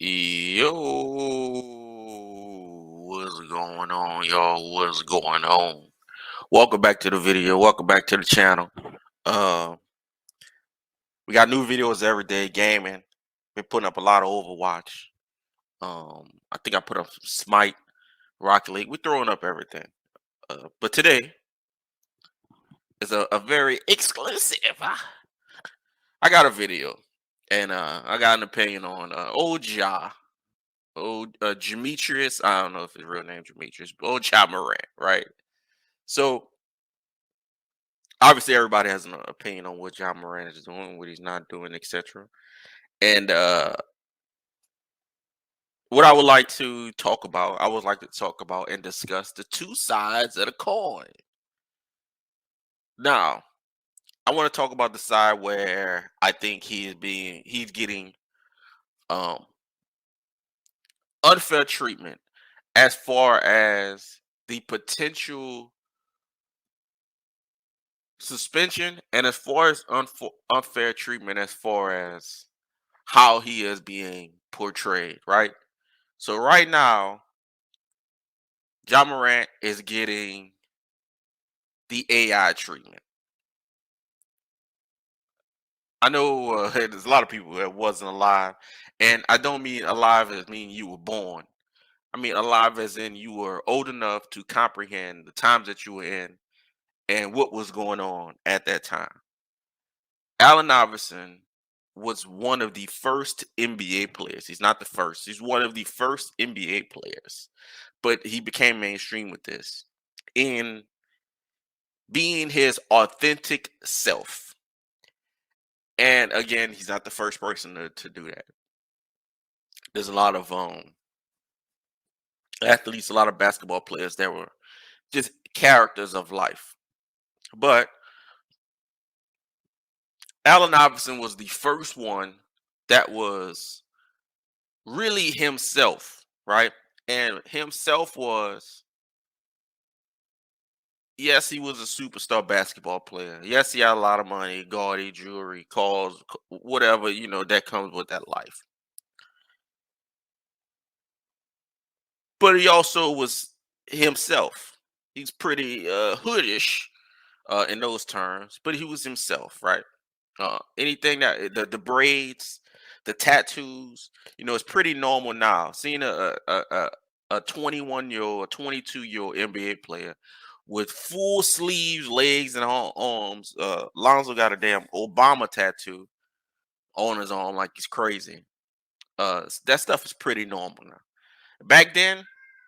Yo, what's going on, y'all? What's going on? Welcome back to the video. Welcome back to the channel. Uh, we got new videos every day. Gaming. Been putting up a lot of Overwatch. I think I put up some Smite, Rocket League. We're throwing up everything. But today is a very exclusive. I got a video, and I got an opinion on old Ja. Old Demetrius, I don't know if his real name Demetrius, but old Ja Morant, right? So obviously everybody has an opinion on what Ja Morant is doing, what he's not doing, etc. And what I would like to talk about, I would like to talk about and discuss the two sides of the coin. Now, I want to talk about the side where I think he's getting um unfair treatment as far as the potential suspension and as far as unfair treatment as far as how he is being portrayed, right? So right now, John Morant is getting the AI treatment. I know there's a lot of people that wasn't alive, and I don't mean alive as mean you were born. I mean alive as in you were old enough to comprehend the times that you were in and what was going on at that time. Allen Iverson was one of the first NBA players. He's not the first. He's one of the first NBA players, but he became mainstream with this in being his authentic self. And again, he's not the first person to do that. There's a lot of athletes, a lot of basketball players that were just characters of life. But Allen Iverson was the first one that was really himself, right? And himself was, yes, he was a superstar basketball player. Yes, he had a lot of money, gaudy jewelry, cars, whatever, that comes with that life. But he also was himself. He's pretty hoodish in those terms, but he was himself, right? Anything that the braids, the tattoos, it's pretty normal now. Seeing a 21-year-old, a 22-year-old NBA player with full sleeves, legs, and arms. Lonzo got a damn Obama tattoo on his arm like he's crazy. That stuff is pretty normal now. Back then,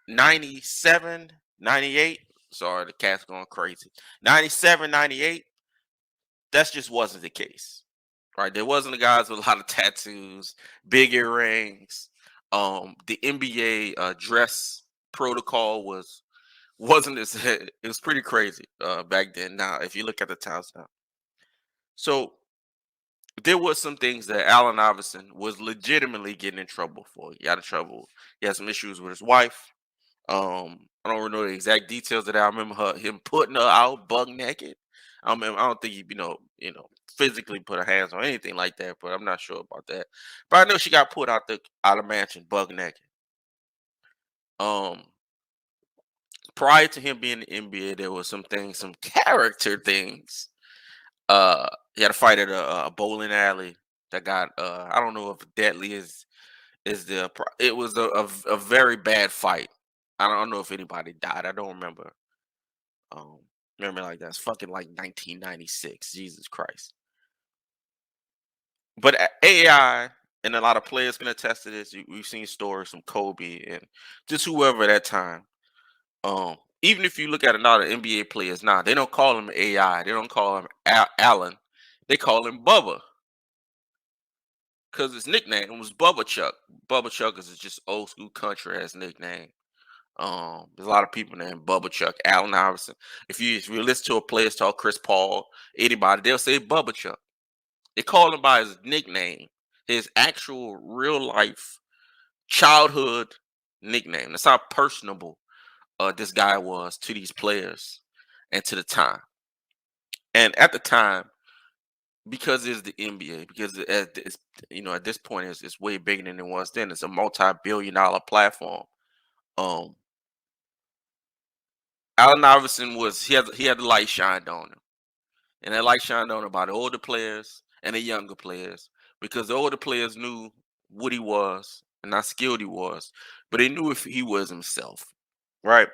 97, 98. Sorry, the cat's going crazy. 97, 98. That just wasn't the case. Right? There wasn't the guys with a lot of tattoos, big earrings. The NBA dress protocol wasn't as it was pretty crazy back then. Now, if you look at the times now, so there was some things that Allen Iverson was legitimately getting in trouble for. He got in trouble. He had some issues with his wife. I don't really know the exact details of that. I remember him putting her out buck naked. I don't think he, physically put her hands on anything like that, but I'm not sure about that. But I know she got put out of mansion buck naked. Um, Prior to him being in the NBA, there was some things, some character things. He had a fight at a bowling alley that got I don't know if deadly is it was a very bad fight. I don't know if anybody died. I don't remember. Um, Remember like that's fucking like 1996. Jesus Christ. But AI and a lot of players can attest to this. We've seen stories from Kobe and just whoever at that time. Even if you look at a lot of NBA players now, they don't call him AI. They don't call him Allen. They call him Bubba because his nickname was Bubba Chuck. Bubba Chuck is just old school country as nickname. There's a lot of people named Bubba Chuck, Allen Iverson. If you listen to a player talk, Chris Paul, anybody, they'll say Bubba Chuck. They call him by his nickname, his actual real life childhood nickname. That's how personable this guy was to these players and to the time. And at the time, because it's the NBA. Because at this point it's way bigger than it was then. It's a multi-billion-dollar platform. Um, Allen Iverson he had the light shined on him, and that light shined on him by the older players and the younger players, because the older players knew what he was and how skilled he was, but they knew if he was himself, right?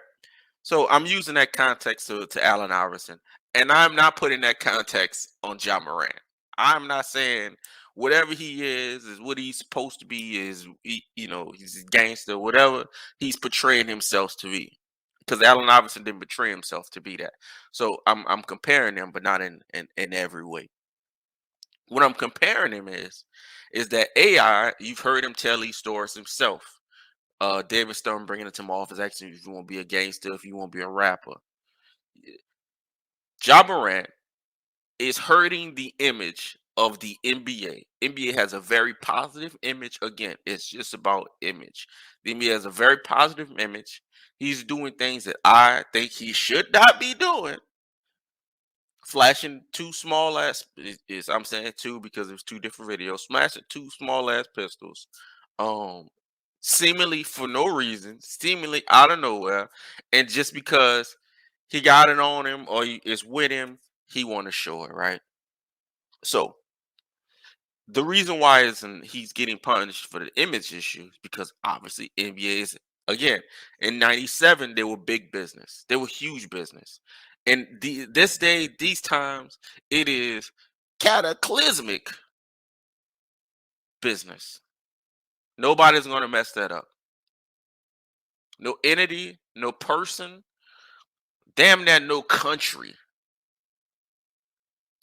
So I'm using that context to Allen Iverson, and I'm not putting that context on John Morant. I'm not saying whatever he is what he's supposed to be. He's a gangster, whatever he's portraying himself to be. Because Allen Iverson didn't betray himself to be that. So I'm comparing them, but not in every way. What I'm comparing him is that AI. You've heard him tell these stories himself. David Stern bringing it to my office, asking if you want to be a gangster, if you want to be a rapper. Ja Morant is hurting the image of the NBA. NBA has a very positive image. Again, it's just about image. The NBA has a very positive image. He's doing things that I think he should not be doing. Flashing two small ass is I'm saying two because there's two different videos. Smashing two small ass pistols. Um Seemingly for no reason, seemingly out of nowhere, and just because he got it on him or he is with him, he want to show it, right? So the reason why isn't he's getting punished for the image issues because obviously NBA is again in '97 they were big business, they were huge business, and this day these times it is cataclysmic business. Nobody's gonna mess that up. No entity, no person, damn that no country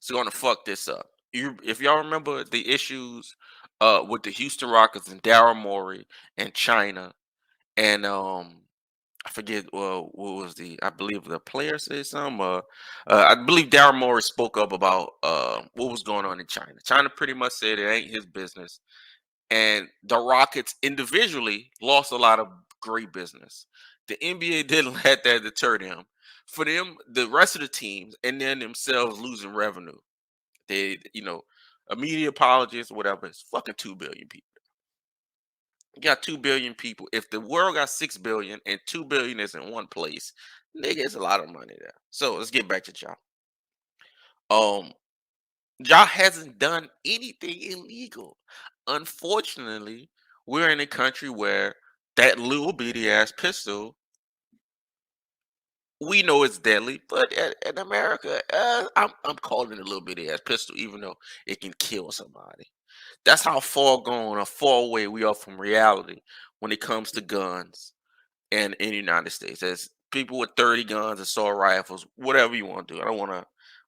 is gonna fuck this up. If y'all remember the issues with the Houston Rockets and Daryl Morey and China and I forget what was I believe the player said something. I believe Daryl Morey spoke up about what was going on in China. China pretty much said it ain't his business, and the Rockets individually lost a lot of great business. The NBA didn't let that deter them. For them, the rest of the teams and then themselves losing revenue. They, a media apologist, whatever. It's fucking 2 billion people. You got 2 billion people. If the world got 6 billion and 2 billion is in one place, nigga, it's a lot of money there. So let's get back to Ja. Um, Ja hasn't done anything illegal. Unfortunately, we're in a country where that little bitty ass pistol, we know it's deadly, but in America, I'm calling it a little bitty ass pistol, even though it can kill somebody. That's how far gone or far away we are from reality when it comes to guns and in the United States. There's people with 30 guns, assault rifles, whatever you want to do. I don't want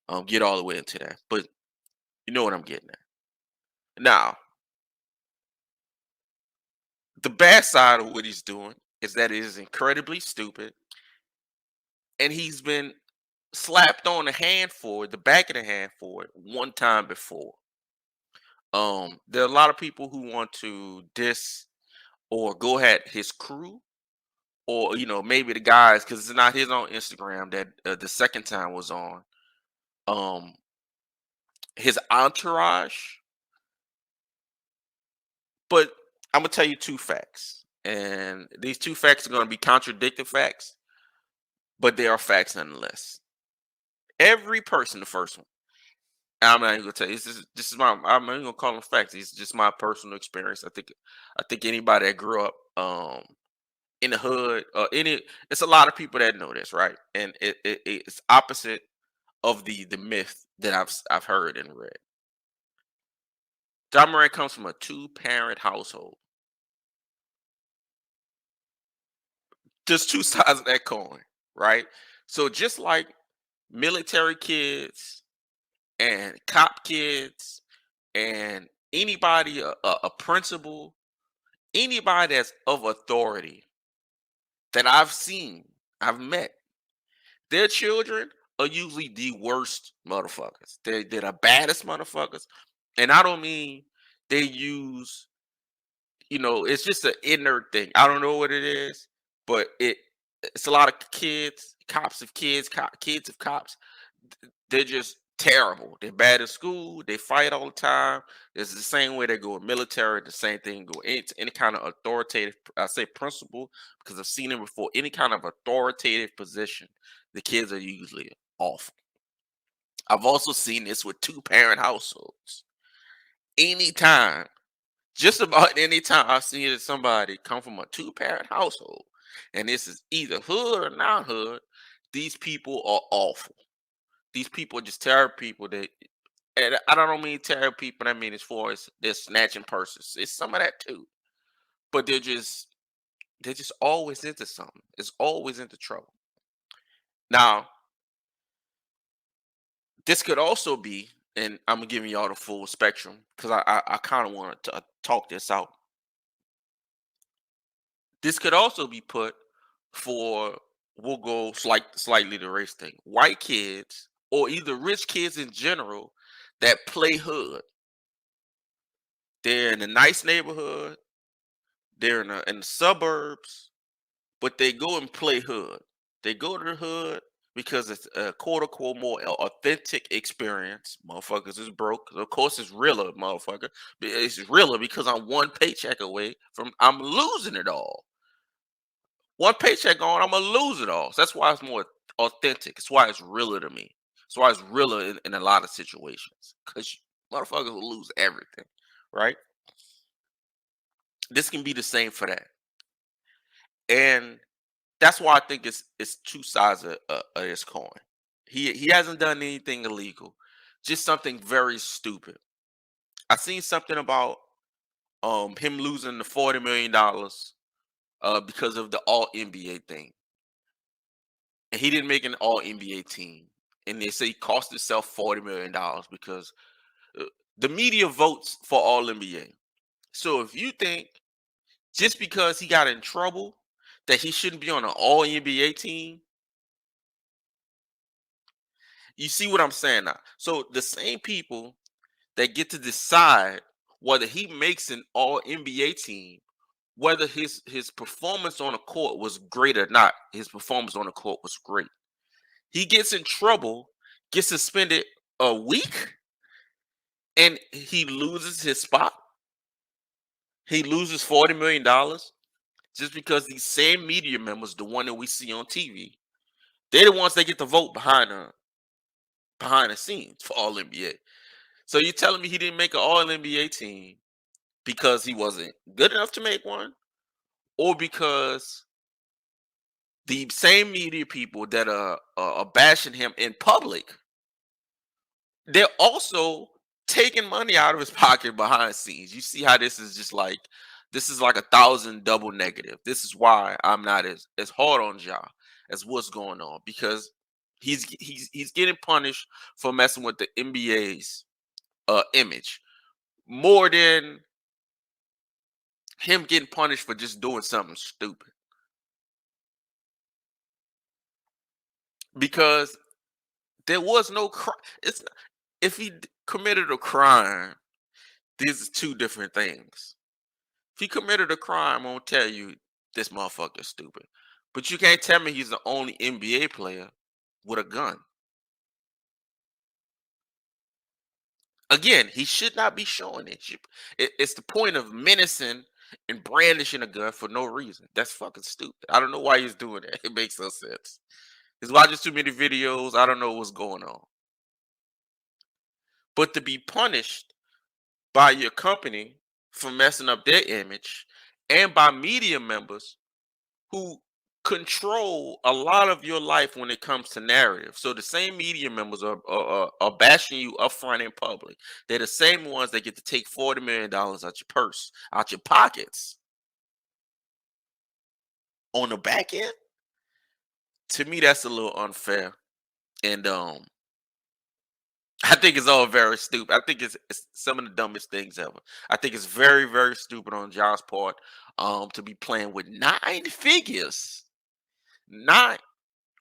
to get all the way into that, but you know what I'm getting at. Now, the bad side of what he's doing is that it is incredibly stupid, and he's been slapped on the hand for it, the back of the hand for it, one time before. There are a lot of people who want to diss or go at his crew, or maybe the guys because it's not his on Instagram that the second time was on. Um, his entourage, but I'm gonna tell you two facts, and these two facts are gonna be contradicting facts, but they are facts nonetheless. Every person, the first one, I'm not even gonna tell you. This is my. I'm not even gonna call them facts. It's just my personal experience. I think anybody that grew up in the hood, it's a lot of people that know this, right? And it's opposite of the myth that I've heard and read. John Moran comes from a two-parent household. There's two sides of that coin, right? So just like military kids and cop kids and anybody, a principal, anybody that's of authority that I've seen, I've met, their children are usually the worst motherfuckers. They're the baddest motherfuckers. And I don't mean they use, it's just an inert thing. I don't know what it is, but it's a lot of kids, cops of kids, kids of cops. They're just Terrible. They're bad at school. They fight all the time. It's the same way they go in military. The same thing go any kind of authoritative. I say principal because I've seen it before. Any kind of authoritative position, the kids are usually awful. I've also seen this with two-parent households. Anytime, just about any time I see that somebody come from a two-parent household, and this is either hood or not hood, these people are awful. These people are just terrible people that, and I don't mean terrible people. I mean as far as they're snatching purses. It's some of that too, but they're just always into something. It's always into trouble. Now, this could also be, and I'm giving y'all the full spectrum because I kind of want to talk this out. This could also be put for, we'll go slightly the race thing. White kids or either rich kids in general that play hood. They're in a nice neighborhood. They're in the suburbs, but they go and play hood. They go to the hood because it's a quote unquote more authentic experience. Motherfuckers is broke. Of course, it's realer, motherfucker. It's realer because I'm one paycheck away from I'm losing it all. One paycheck on, I'm gonna lose it all. So that's why it's more authentic. It's why it's realer to me. It's why it's realer in a lot of situations. Because motherfuckers will lose everything, right? This can be the same for that. And that's why I think it's two sides of this coin. He hasn't done anything illegal, just something very stupid. I seen something about him losing the $40 million because of the All NBA thing, and he didn't make an All NBA team, and they say he cost himself $40 million because uh, the media votes for All NBA. So if you think just because he got in trouble that he shouldn't be on an All NBA team, you see what I'm saying now. So the same people that get to decide whether he makes an All NBA team, whether his performance on the court was great or not, his performance on the court was great. He gets in trouble, gets suspended a week, and he loses his spot. He loses $40 million just because these same media members, the one that we see on TV, they're the ones that get to vote behind the scenes for All NBA. So you're telling me he didn't make an All NBA team because he wasn't good enough to make one, or because the same media people that are bashing him in public, they're also taking money out of his pocket behind scenes. You see how this is like a thousand double negative. This is why I'm not as hard on Ja as what's going on, because he's getting punished for messing with the NBA's image more than him getting punished for just doing something stupid. Because there was no crime. If he committed a crime, these are two different things. If he committed a crime, I'm gonna tell you this motherfucker's stupid. But you can't tell me he's the only NBA player with a gun. Again, he should not be showing it. It's the point of menacing and brandishing a gun for no reason. That's fucking stupid. I don't know why he's doing that. It makes no sense. He's watching too many videos. I don't know what's going on. But to be punished by your company for messing up their image and by media members who control a lot of your life when it comes to narrative. So the same media members are bashing you up front in public. They're the same ones that get to take $40 million out your purse, out your pockets on the back end. To me, that's a little unfair. And I think it's all very stupid. I think it's some of the dumbest things ever. I think it's very, very stupid on John's part to be playing with nine figures. Nine.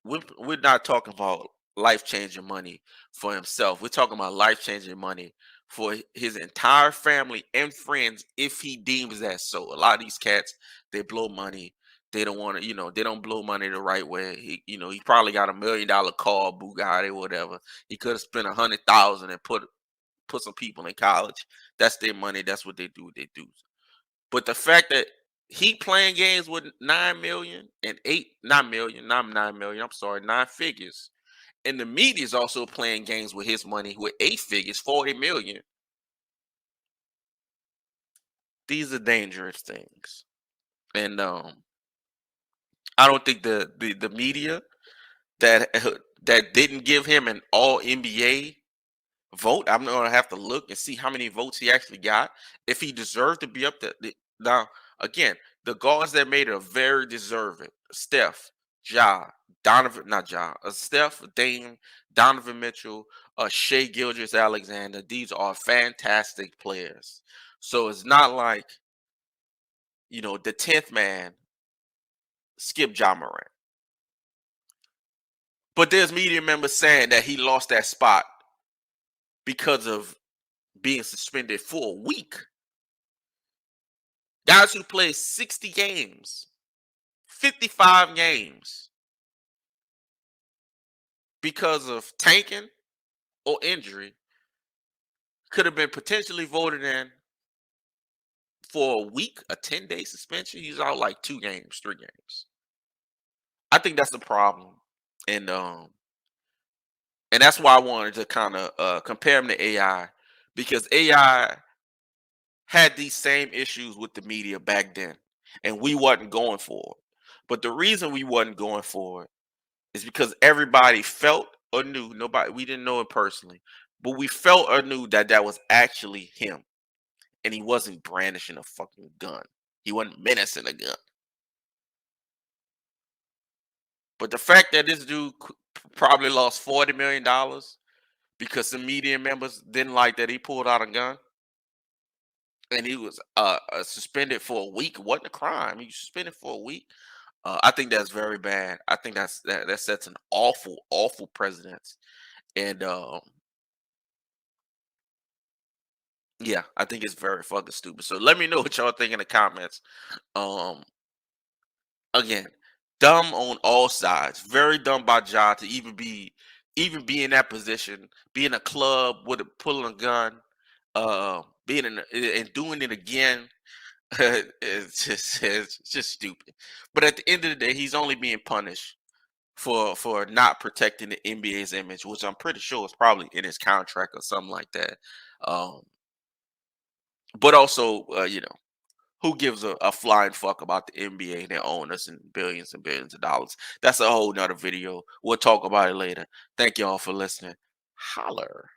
We're not talking about life changing money for himself. We're talking about life changing money for his entire family and friends if he deems that so. A lot of these cats, they blow money They don't want to, they don't blow money the right way. He probably got $1 million car, Bugatti, whatever. He could have spent 100,000 and put some people in college. That's their money. That's what they do. They do. But the fact that he playing games with 9 million and 9 million, not 9 million. I'm sorry, 9 figures, and the media is also playing games with his money with 8 figures, 40 million. These are dangerous things, and I don't think the media that that didn't give him an All NBA vote. I'm gonna have to look and see how many votes he actually got. If he deserved to be up there. Now, again, the guards that made it are very deserving. Steph, Ja, Donovan, not Ja, Steph, Dame, Donovan Mitchell, Shea Gilgeous Alexander. These are fantastic players. So it's not like, the 10th man skipped Ja Morant. But there's media members saying that he lost that spot because of being suspended for a week. Guys who play 60 games, 55 games because of tanking or injury could have been potentially voted in for a week, a 10-day suspension. He's out like 2 games, 3 games. I think that's the problem. And that's why I wanted to kind of compare him to AI, because AI had these same issues with the media back then, and we wasn't going for it. But the reason we wasn't going for it is because everybody felt or knew, nobody, we didn't know it personally, but we felt or knew that that was actually him, and he wasn't brandishing a fucking gun. He wasn't menacing a gun. But the fact that this dude probably lost $40 million because some media members didn't like that he pulled out a gun, and he was suspended for a week. It wasn't a crime. He was suspended for a week. I think that's very bad. I think that sets an awful, awful precedence. And yeah, I think it's very fucking stupid. So let me know what y'all think in the comments. Um, Again, dumb on all sides. Very dumb by Ja to even be in that position, be in a club with pulling a gun, being and doing it again. It's just stupid. But at the end of the day, he's only being punished for not protecting the NBA's image, which I'm pretty sure is probably in his contract or something like that. Um, but also, who gives a flying fuck about the NBA and their owners and billions of dollars? That's a whole nother video. We'll talk about it later. Thank y'all for listening. Holler.